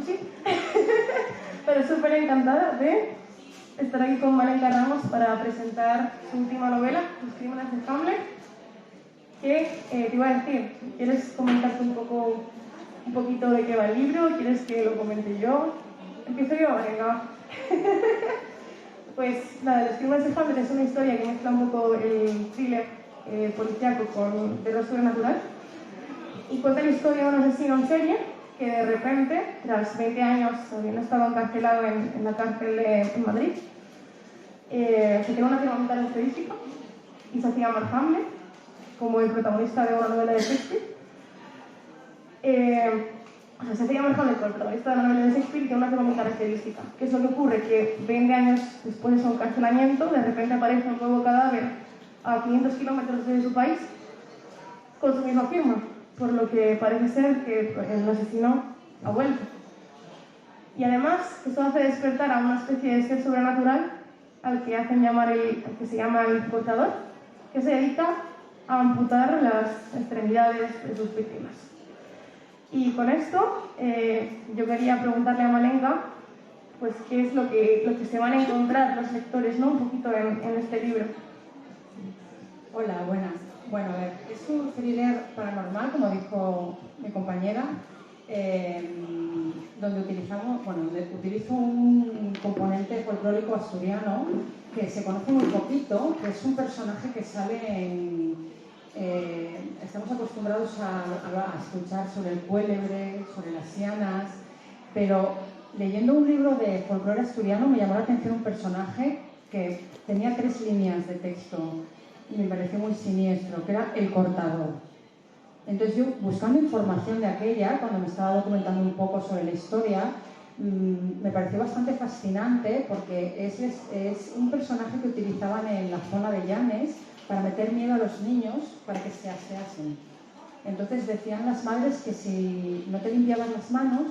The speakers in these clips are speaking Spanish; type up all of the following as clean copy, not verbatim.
sushi. Pero súper encantada de estar aquí con Malenka Ramos para presentar su última novela, Los crímenes de Hamlet. Que te iba a decir, ¿quieres comentarte un poquito de qué va el libro? ¿Quieres que lo comente yo? Empiezo yo, venga. Pues nada, Los crímenes de Hamlet es una historia que mezcla un poco el thriller policíaco con terror sobrenatural y cuenta la historia de un asesino en serie que de repente, tras 20 años habiendo estado encarcelado en la cárcel en Madrid, se tiene una firma característica y se hace llamar Hamlet, como el protagonista de una novela de Shakespeare. Se hace llamar Hamlet como el protagonista de una novela de Shakespeare y tiene una firma muy característica. ¿Qué es lo que ocurre? Que 20 años después de su encarcelamiento, de repente aparece un nuevo cadáver a 500 kilómetros de su país con su misma firma, por lo que parece ser que el asesino ha vuelto. Y además, esto hace despertar a una especie de ser sobrenatural al que hacen llamar al que se llama el portador, que se dedica a amputar las extremidades de sus víctimas. Y con esto, yo quería preguntarle a Malenka, pues, qué es lo que se van a encontrar los lectores, ¿no? Un poquito en este libro. Hola, buenas. Bueno, a ver, es un thriller paranormal, como dijo mi compañera, donde utilizo un componente folclórico asturiano que se conoce muy poquito, que es un personaje que sale en... estamos acostumbrados a escuchar sobre el cuélebre, sobre las sianas, pero leyendo un libro de folclore asturiano me llamó la atención un personaje que tenía 3 líneas de texto y me pareció muy siniestro, que era el cortador. Entonces yo, buscando información de aquella, cuando me estaba documentando un poco sobre la historia, me pareció bastante fascinante porque es un personaje que utilizaban en la zona de Llanes para meter miedo a los niños para que se aseasen. Entonces decían las madres que si no te limpiabas las manos,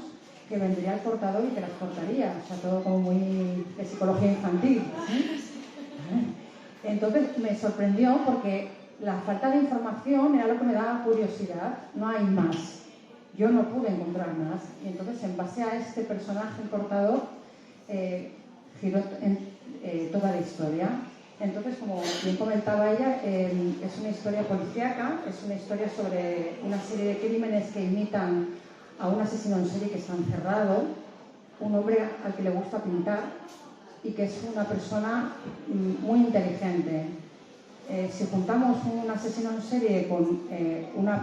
que vendría el cortador y te las cortaría. O sea, todo como muy de psicología infantil, ¿sí? Entonces me sorprendió porque la falta de información era lo que me daba curiosidad. No hay más. Yo no pude encontrar más. Y entonces, en base a este personaje, el cortador, giró toda la historia. Entonces, como bien comentaba ella, es una historia policíaca, es una historia sobre una serie de crímenes que imitan a un asesino en serie que está encerrado, un hombre al que le gusta pintar y que es una persona muy inteligente. Si juntamos un asesino en serie con una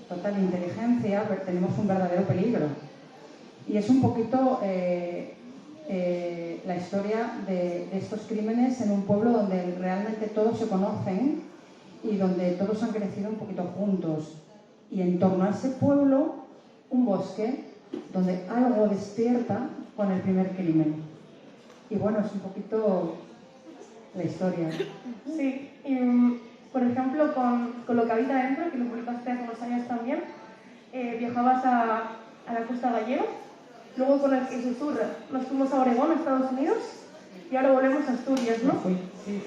total inteligencia, pues tenemos un verdadero peligro. Y es un poquito la historia de estos crímenes en un pueblo donde realmente todos se conocen y donde todos han crecido un poquito juntos. Y en torno a ese pueblo, un bosque donde algo despierta con el primer crimen. Y bueno, es un poquito la historia. Sí, y por ejemplo, con Lo que habita dentro, que lo publicaste hace unos años también, viajabas a la costa gallega, luego con El que susurra nos fuimos a Oregón, a Estados Unidos, y ahora volvemos a Asturias, ¿no? Sí.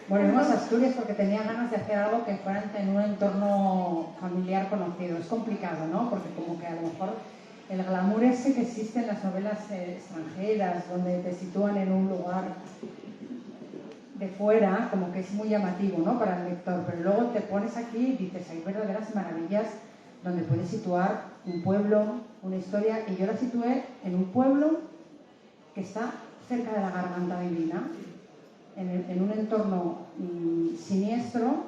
Volvemos a Asturias porque tenía ganas de hacer algo que fuera en un entorno familiar conocido. Es complicado, ¿no? Porque como que a lo mejor el glamour ese que existe en las novelas extranjeras, donde te sitúan en un lugar de fuera, como que es muy llamativo, ¿no? Para el lector, pero luego te pones aquí y dices, hay verdaderas maravillas donde puedes situar un pueblo, una historia, y yo la situé en un pueblo que está cerca de la Garganta Divina, en un entorno siniestro,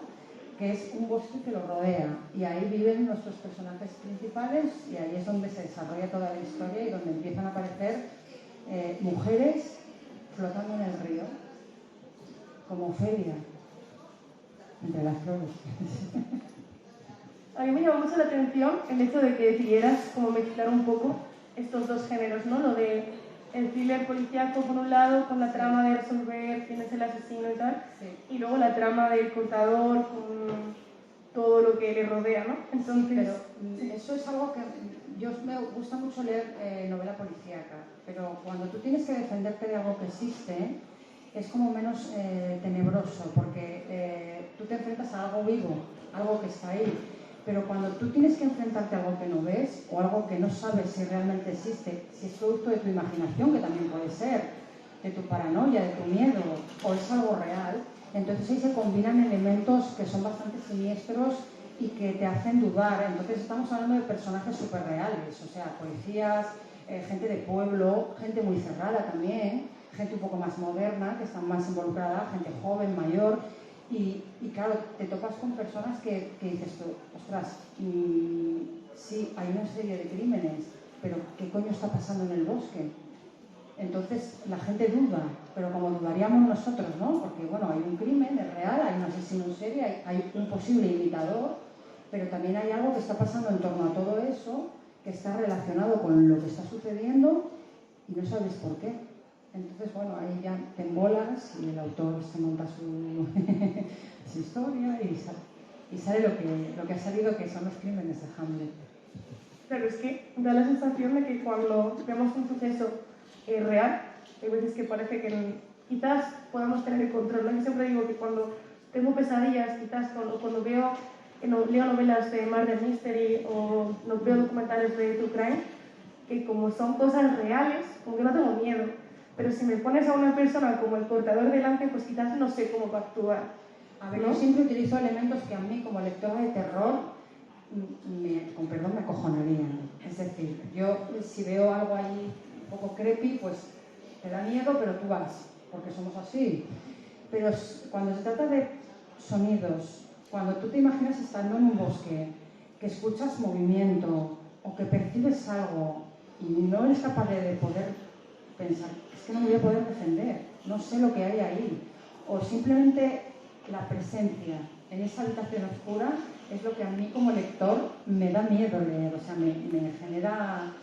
que es un bosque que lo rodea, y ahí viven nuestros personajes principales, y ahí es donde se desarrolla toda la historia y donde empiezan a aparecer mujeres flotando en el río, como Ofelia, entre las flores. A mí me llamó mucho la atención el hecho de que decidieras como mezclar un poco estos dos géneros, ¿no? Lo de el thriller policíaco por un lado, con la trama de resolver quién es el asesino y tal, Sí. y luego la trama del contador con todo lo que le rodea, ¿no? Entonces, Sí, pero eso es algo que me gusta mucho leer novela policíaca, pero cuando tú tienes que defenderte de algo que existe, es como menos tenebroso, porque tú te enfrentas a algo vivo, algo que está ahí. Pero cuando tú tienes que enfrentarte a algo que no ves o algo que no sabes si realmente existe, si es producto de tu imaginación, que también puede ser, de tu paranoia, de tu miedo, o es algo real, entonces ahí se combinan elementos que son bastante siniestros y que te hacen dudar. Entonces estamos hablando de personajes súper reales, o sea, policías, gente de pueblo, gente muy cerrada también, gente un poco más moderna, que está más involucrada, gente joven, mayor. Y claro, te topas con personas que dices tú, ostras, sí, hay una serie de crímenes, pero ¿qué coño está pasando en el bosque? Entonces la gente duda, pero como dudaríamos nosotros, ¿no? Porque bueno, hay un crimen, es real, hay un asesino en serie, hay un posible imitador, pero también hay algo que está pasando en torno a todo eso, que está relacionado con lo que está sucediendo y no sabes por qué. Entonces, bueno, ahí ya te embolas y el autor se monta su historia y sale lo que ha salido, que son los crímenes de Hamlet. Claro, es que da la sensación de que cuando vemos un suceso real, hay veces que parece que quizás podamos tener el control, ¿no? Yo siempre digo que cuando tengo pesadillas, quizás cuando leo novelas de Murder Mystery o no veo documentales de True Crime, que como son cosas reales, como que no tengo miedo. Pero si me pones a una persona como el portador delante, pues quizás no sé cómo va a actuar. A ver, ¿no? yo siempre utilizo elementos que a mí, como lectora de terror, con perdón, me acojonarían. Es decir, yo si veo algo ahí un poco creepy, pues te da miedo, pero tú vas, porque somos así. Pero cuando se trata de sonidos, cuando tú te imaginas estando en un bosque, que escuchas movimiento o que percibes algo y no eres capaz de poder pensar, es que no me voy a poder defender, no sé lo que hay ahí, o simplemente la presencia en esa habitación oscura es lo que a mí como lector me da miedo leer, o sea, me genera...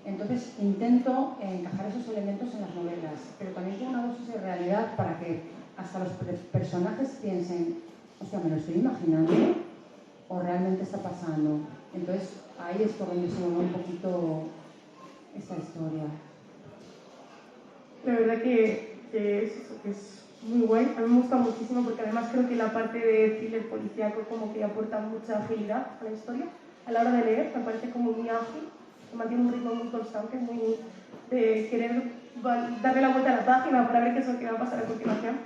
Entonces intento encajar esos elementos en las novelas, pero también con una dosis de realidad para que hasta los personajes piensen, hostia, ¿me lo estoy imaginando o realmente está pasando? Entonces ahí es por donde se mueve un poquito esta historia. La verdad que es muy guay, a mí me gusta muchísimo porque además creo que la parte de thriller policíaco como que aporta mucha agilidad a la historia. A la hora de leer me parece como muy ágil, me mantiene un ritmo muy constante, muy de querer darle la vuelta a la página para ver qué es lo que va a pasar a continuación.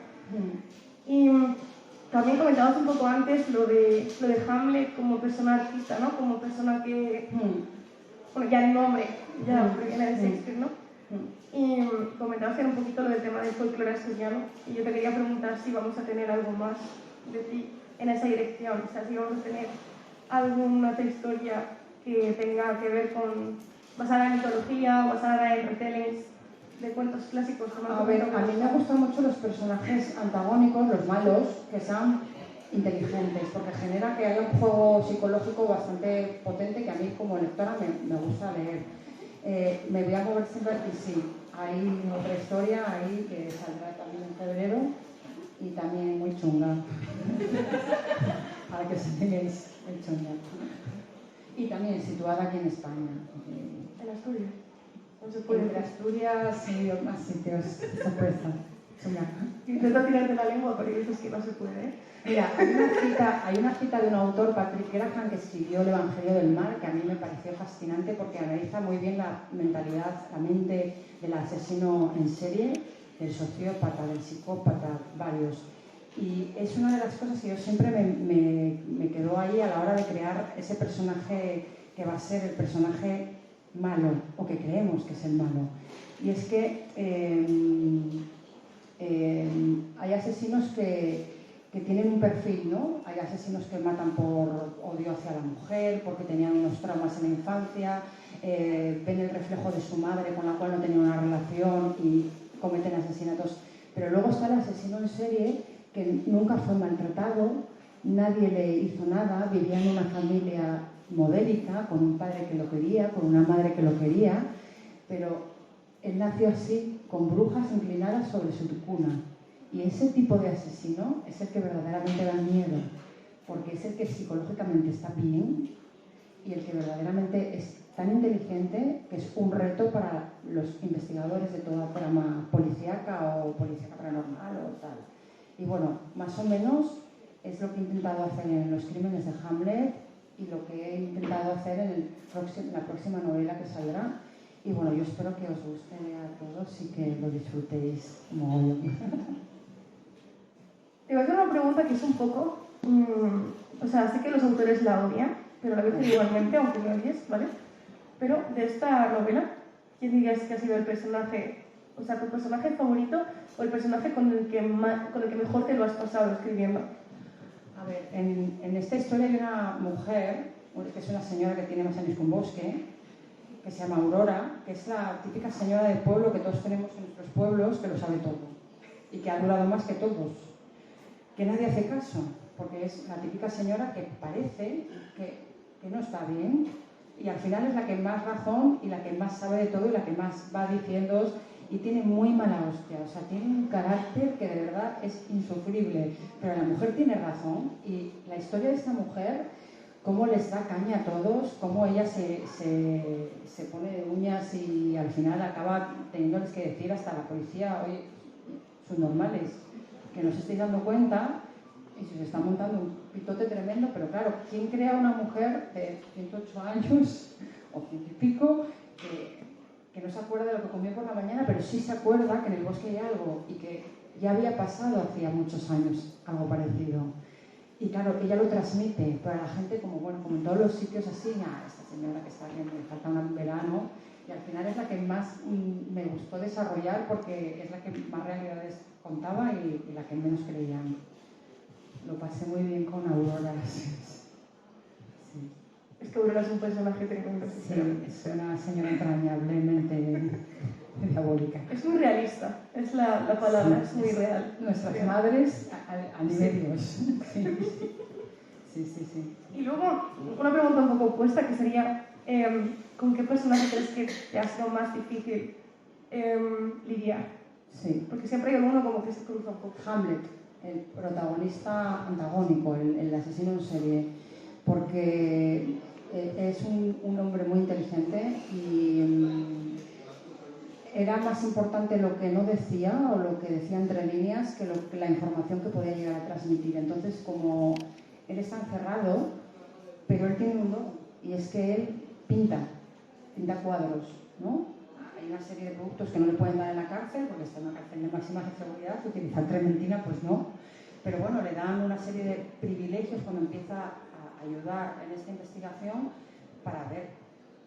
Y también comentabas un poco antes lo de Hamlet como persona artista, ¿no? Como persona que... Bueno, ya el nombre ya proviene de Shakespeare, ¿no? Y comentabas un poquito lo del tema del folclore asturiano y yo te quería preguntar si vamos a tener algo más de ti en esa dirección, o sea, si vamos a tener alguna otra historia que tenga que ver con basada en mitología, basada en retellings de cuentos clásicos. A ver, a mí me gustan mucho los personajes antagónicos, los malos, que sean inteligentes, porque genera que haya un juego psicológico bastante potente que a mí como lectora me gusta leer. Me voy a mover siempre y sí, hay otra historia ahí que saldrá también en febrero y también muy chunga, para que os tengáis el chunga. Y también situada aquí en España. En Asturias. No se puede. Entre Asturias y más sitios, sorpresa. Intento tirarte la lengua, pero dices que no se puede. Mira, hay una cita de un autor, Patrick Graham, que escribió El Evangelio del Mal, que a mí me pareció fascinante porque analiza muy bien la mentalidad, la mente del asesino en serie, del sociópata, del psicópata, varios. Y es una de las cosas que yo siempre me quedó ahí a la hora de crear ese personaje que va a ser el personaje malo, o que creemos que es el malo. Y es que hay asesinos que tienen un perfil, ¿no? Hay asesinos que matan por odio hacia la mujer, porque tenían unos traumas en la infancia, ven el reflejo de su madre con la cual no tenían una relación y cometen asesinatos. Pero luego está el asesino en serie que nunca fue maltratado, nadie le hizo nada, vivía en una familia modélica, con un padre que lo quería, con una madre que lo quería, pero él nació así, con brujas inclinadas sobre su cuna. Y ese tipo de asesino es el que verdaderamente da miedo, porque es el que psicológicamente está bien y el que verdaderamente es tan inteligente que es un reto para los investigadores de toda trama policíaca o policíaca paranormal o tal. Y bueno, más o menos es lo que he intentado hacer en los crímenes de Hamlet y lo que he intentado hacer en la próxima novela que saldrá. Y bueno, yo espero que os guste a todos y que lo disfrutéis como yo. Te voy a hacer una pregunta que es un poco... o sea, sé que los autores la odian, pero la voy a hacer igualmente, aunque me odies, ¿vale? Pero de esta novela, ¿quién dirías que ha sido el personaje, o sea, tu personaje favorito o el personaje con el que mejor te lo has pasado escribiendo? A ver, en esta historia hay una mujer, que es una señora que tiene más años que un bosque, que se llama Aurora, que es la típica señora del pueblo que todos tenemos en nuestros pueblos, que lo sabe todo y que ha durado más que todos, que nadie hace caso, porque es la típica señora que parece que no está bien y al final es la que más razón y la que más sabe de todo y la que más va diciéndoos, y tiene muy mala hostia, o sea, tiene un carácter que de verdad es insufrible, pero la mujer tiene razón. Y la historia de esta mujer, cómo les da caña a todos, cómo ella se pone de uñas y al final acaba teniéndoles que decir hasta a la policía, oye, son normales, que no os estáis dando cuenta y se os está montando un pitote tremendo. Pero claro, ¿quién crea una mujer de 108 años o 100 y pico que no se acuerda de lo que comió por la mañana, pero sí se acuerda que en el bosque hay algo y que ya había pasado hacía muchos años algo parecido? Y claro, ella lo transmite, pero a la gente, como en todos los sitios así, esta señora que está bien, le falta un verano, y al final es la que más me gustó desarrollar porque es la que más realidades contaba y la que menos creían. Lo pasé muy bien con Aurora. Sí. Es que Aurora es un personaje tremendo. Sí, es una señora entrañablemente diabólica. Es muy realista, es la palabra, sí, es muy real. Nuestras madres a nivel sí. Sí. Y luego, una pregunta un poco opuesta, que sería, ¿con qué personaje crees que te ha sido más difícil lidiar? Sí. Porque siempre hay alguno como que se cruza un poco. Hamlet, el protagonista antagónico, el asesino en serie, porque es un hombre muy inteligente y era más importante lo que no decía o lo que decía entre líneas que la información que podía llegar a transmitir. Entonces, como él está encerrado, pero él tiene un don, y es que él pinta cuadros, ¿no? Hay una serie de productos que no le pueden dar en la cárcel, porque está en una cárcel de máxima seguridad, utilizar trementina, pues no. Pero bueno, le dan una serie de privilegios cuando empieza a ayudar en esta investigación para ver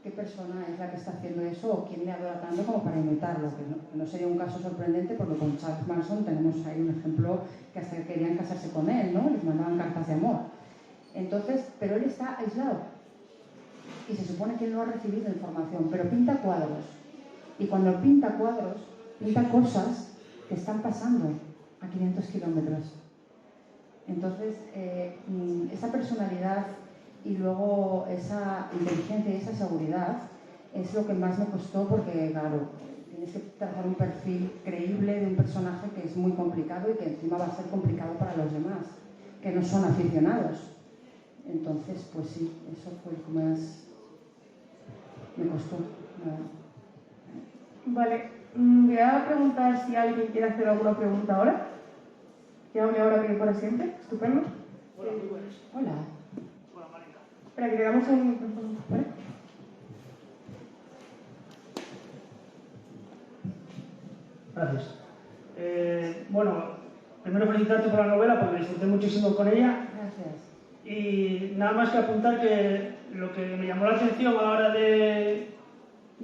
qué persona es la que está haciendo eso o quién le adora tanto como para imitarlo, que no sería un caso sorprendente porque con Charles Manson tenemos ahí un ejemplo que hasta querían casarse con él, ¿no? Les mandaban cartas de amor. Entonces, pero él está aislado y se supone que él no ha recibido información, pero pinta cuadros. Y cuando pinta cuadros, pinta cosas que están pasando a 500 kilómetros. Entonces, esa personalidad y luego esa inteligencia y esa seguridad es lo que más me costó, porque claro, tienes que trazar un perfil creíble de un personaje que es muy complicado y que encima va a ser complicado para los demás, que no son aficionados. Entonces, pues sí, eso fue lo que más me costó. Vale, voy a preguntar si alguien quiere hacer alguna pregunta ahora. Que hable ahora que para siempre. Estupendo. Hola, muy buenas. Hola. Hola, Marita. Espera, que le damos un micrófono, ¿vale? Gracias. Bueno, primero felicitarte por la novela porque disfruté muchísimo con ella. Gracias. Y nada más que apuntar que lo que me llamó la atención a la hora de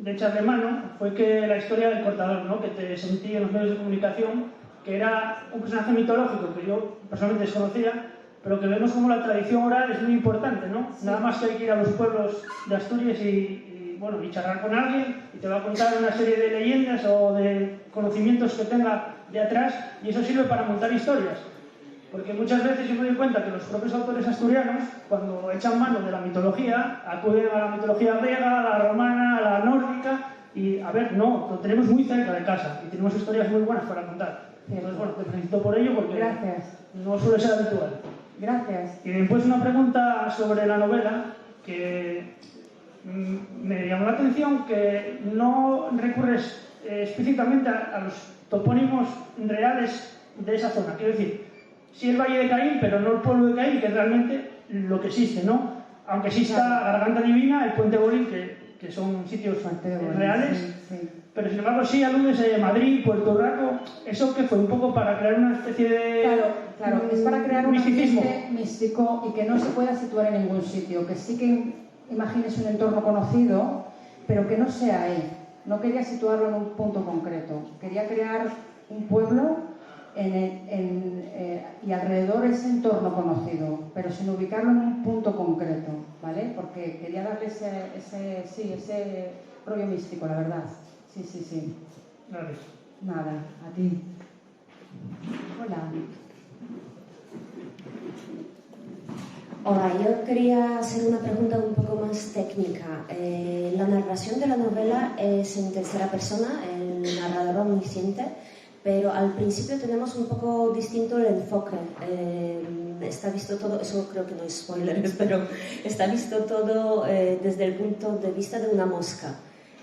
echarle mano fue que la historia del cortador, ¿no? Que te sentí en los medios de comunicación, que era un personaje mitológico que yo personalmente desconocía, pero que vemos como la tradición oral es muy importante, ¿no? Sí. Nada más que hay que ir a los pueblos de Asturias y charlar con alguien y te va a contar una serie de leyendas o de conocimientos que tenga de atrás, y eso sirve para montar historias. Porque muchas veces yo me doy cuenta que los propios autores asturianos, cuando echan mano de la mitología, acuden a la mitología griega, a la romana, a la nórdica, y a ver, no, lo tenemos muy cerca de casa y tenemos historias muy buenas para contar. Entonces, bueno, te felicito por ello porque gracias. No suele ser habitual. Gracias. Y después una pregunta sobre la novela que me llamó la atención, que no recurres explícitamente a los topónimos reales de esa zona. Quiero decir, sí el Valle de Caín, pero no el pueblo de Caín, que es realmente lo que existe, ¿no? aunque sí está Garganta Divina, el Puente Bolín, que son sitios reales, sí. Pero sin embargo sí aludes a Madrid, Puerto Rico, eso que fue un poco para crear una especie de Claro, es para crear un misticismo ambiente místico y que no se pueda situar en ningún sitio, que sí que imagines un entorno conocido, pero que no sea ahí. No quería situarlo en un punto concreto, quería crear un pueblo y alrededor ese entorno conocido, pero sin ubicarlo en un punto concreto, ¿vale? Porque quería darle ese rollo místico, la verdad. Sí. Gracias. Nada, a ti. Hola. Hola, yo quería hacer una pregunta un poco más técnica. La narración de la novela es en tercera persona, el narrador omnisciente, pero al principio tenemos un poco distinto el enfoque. Está visto todo, eso creo que no es spoilers, pero está visto todo desde el punto de vista de una mosca.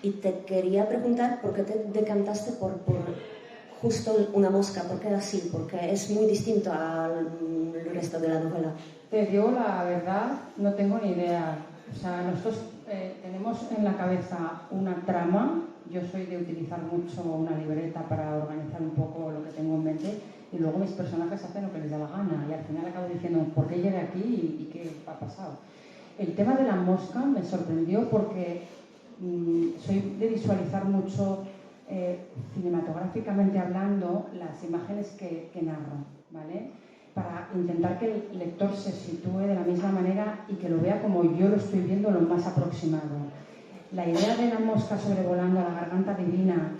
Y te quería preguntar por qué te decantaste por justo una mosca, ¿por qué así? Porque es muy distinto al resto de la novela. Te digo la verdad, no tengo ni idea. O sea, nosotros tenemos en la cabeza una trama. Yo soy de utilizar mucho una libreta para organizar un poco lo que tengo en mente y luego mis personajes hacen lo que les da la gana y al final acabo diciendo ¿por qué llegué aquí y qué ha pasado? El tema de la mosca me sorprendió porque soy de visualizar mucho cinematográficamente hablando las imágenes que narro, ¿vale? Para intentar que el lector se sitúe de la misma manera y que lo vea como yo lo estoy viendo lo más aproximado. La idea de la mosca sobrevolando a la Garganta Divina,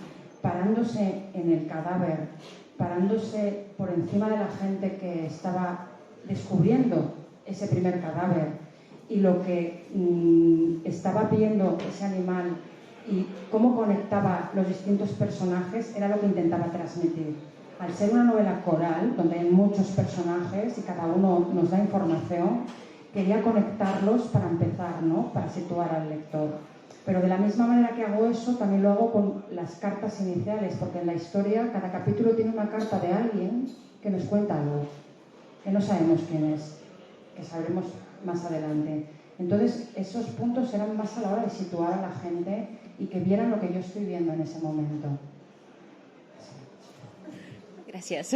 parándose en el cadáver, parándose por encima de la gente que estaba descubriendo ese primer cadáver y lo que estaba viendo ese animal y cómo conectaba los distintos personajes era lo que intentaba transmitir. Al ser una novela coral, donde hay muchos personajes y cada uno nos da información, quería conectarlos para empezar, ¿no? Para situar al lector. Pero de la misma manera que hago eso, también lo hago con las cartas iniciales, porque en la historia cada capítulo tiene una carta de alguien que nos cuenta algo, que no sabemos quién es, que sabremos más adelante. Entonces, esos puntos eran más a la hora de situar a la gente y que vieran lo que yo estoy viendo en ese momento. Gracias.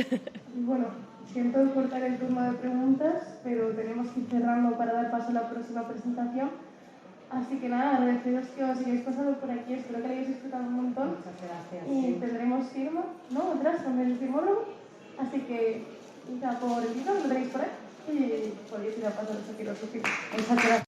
Bueno, siento cortar el turno de preguntas, pero tenemos que ir cerrando para dar paso a la próxima presentación. Así que nada, agradeceros que os hayáis pasado por aquí, espero que lo hayáis disfrutado un montón. Muchas gracias. Y tendremos firma, ¿no? Atrás con el firmólogo. Así que, ya por el libro, lo tenéis por ahí. Y podéis ir a pasar aquí los oficios. Muchas gracias.